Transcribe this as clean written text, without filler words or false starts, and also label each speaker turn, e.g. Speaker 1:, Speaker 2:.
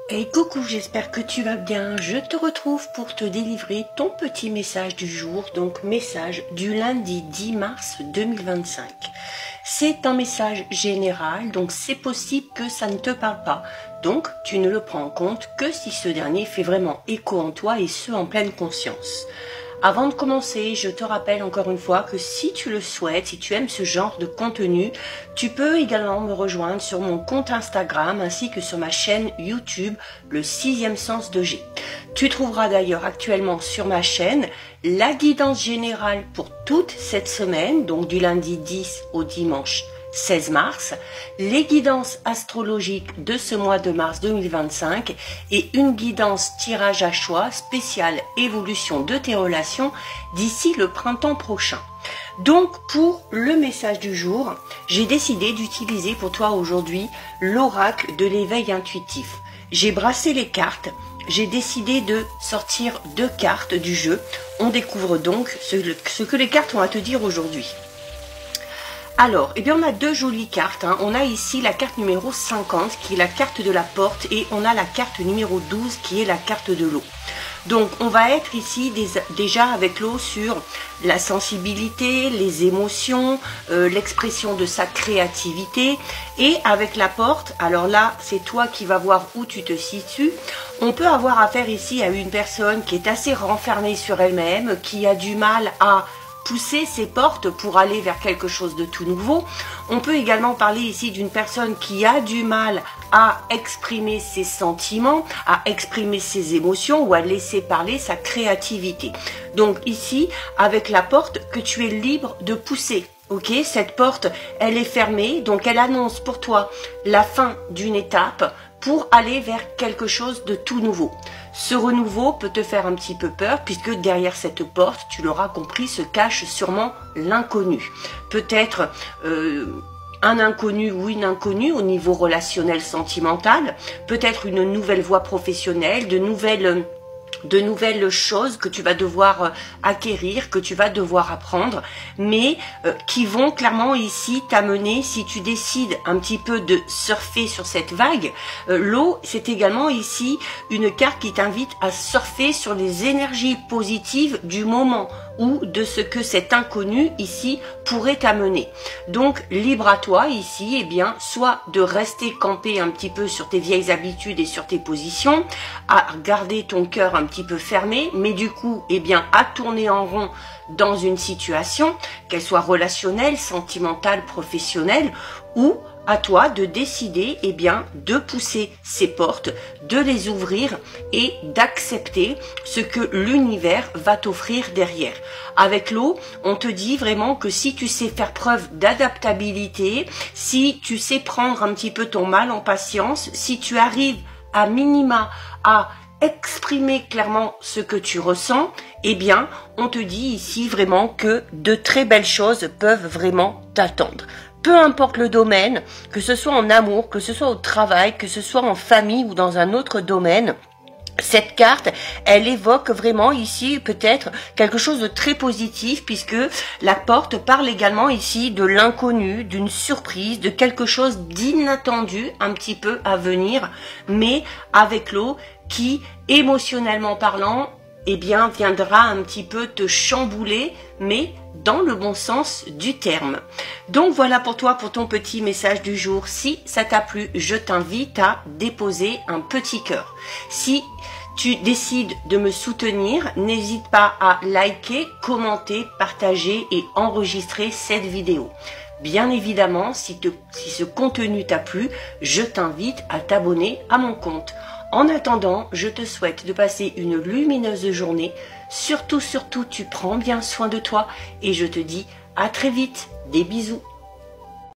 Speaker 1: Hey coucou, j'espère que tu vas bien. Je te retrouve pour te délivrer ton petit message du jour, donc message du lundi 10 mars 2025. C'est un message général, donc c'est possible que ça ne te parle pas. Donc tu ne le prends en compte que si ce dernier fait vraiment écho en toi et ce en pleine conscience. Avant de commencer, je te rappelle encore une fois que si tu le souhaites, si tu aimes ce genre de contenu, tu peux également me rejoindre sur mon compte Instagram ainsi que sur ma chaîne YouTube, le 6e sens de G. Tu trouveras d'ailleurs actuellement sur ma chaîne la guidance générale pour toute cette semaine, donc du lundi 10 au dimanche 16 mars, les guidances astrologiques de ce mois de mars 2025 et une guidance tirage à choix spéciale évolution de tes relations d'ici le printemps prochain. Donc pour le message du jour, j'ai décidé d'utiliser pour toi aujourd'hui l'oracle de l'éveil intuitif. J'ai brassé les cartes. J'ai décidé de sortir 2 cartes du jeu. On découvre donc ce que les cartes ont à te dire aujourd'hui. Alors, eh bien, on a 2 jolies cartes. On a ici la carte numéro 50 qui est la carte de la porte et on a la carte numéro 12 qui est la carte de l'eau. Donc, on va être ici déjà avec l'eau sur la sensibilité, les émotions, l'expression de sa créativité. Et avec la porte, alors là, c'est toi qui vas voir où tu te situes. On peut avoir affaire ici à une personne qui est assez renfermée sur elle-même, qui a du mal à pousser ses portes pour aller vers quelque chose de tout nouveau. On peut également parler ici d'une personne qui a du mal à exprimer ses sentiments, à exprimer ses émotions ou à laisser parler sa créativité. Donc ici, avec la porte, que tu es libre de pousser. Ok, cette porte, elle est fermée, donc elle annonce pour toi la fin d'une étape pour aller vers quelque chose de tout nouveau. Ce renouveau peut te faire un petit peu peur puisque derrière cette porte, tu l'auras compris, se cache sûrement l'inconnu. Peut-être un inconnu ou une inconnue au niveau relationnel sentimental, peut-être une nouvelle voie professionnelle, de nouvelles choses que tu vas devoir acquérir, que tu vas devoir apprendre, mais qui vont clairement ici t'amener, si tu décides un petit peu de surfer sur cette vague. L'eau, c'est également ici une carte qui t'invite à surfer sur les énergies positives du moment ou de ce que cet inconnu ici pourrait t'amener. Donc libre à toi ici, eh bien, soit de rester campé un petit peu sur tes vieilles habitudes et sur tes positions, à garder ton cœur un petit peu fermé, mais du coup, eh bien, à tourner en rond dans une situation, qu'elle soit relationnelle, sentimentale, professionnelle, ou à toi de décider, eh bien, de pousser ces portes, de les ouvrir et d'accepter ce que l'univers va t'offrir derrière. Avec l'eau, on te dit vraiment que si tu sais faire preuve d'adaptabilité, si tu sais prendre un petit peu ton mal en patience, si tu arrives à minima à exprimer clairement ce que tu ressens, eh bien, on te dit ici vraiment que de très belles choses peuvent vraiment t'attendre. Peu importe le domaine, que ce soit en amour, que ce soit au travail, que ce soit en famille ou dans un autre domaine, cette carte, elle évoque vraiment ici peut-être quelque chose de très positif puisque la porte parle également ici de l'inconnu, d'une surprise, de quelque chose d'inattendu un petit peu à venir, mais avec l'eau qui, émotionnellement parlant, eh bien, viendra un petit peu te chambouler, mais dans le bon sens du terme. Donc voilà pour toi, pour ton petit message du jour. Si ça t'a plu, je t'invite à déposer un petit cœur. Si tu décides de me soutenir, n'hésite pas à liker, commenter, partager et enregistrer cette vidéo. Bien évidemment, si ce contenu t'a plu, je t'invite à t'abonner à mon compte. En attendant, je te souhaite de passer une lumineuse journée. Surtout, tu prends bien soin de toi et je te dis à très vite. Des bisous.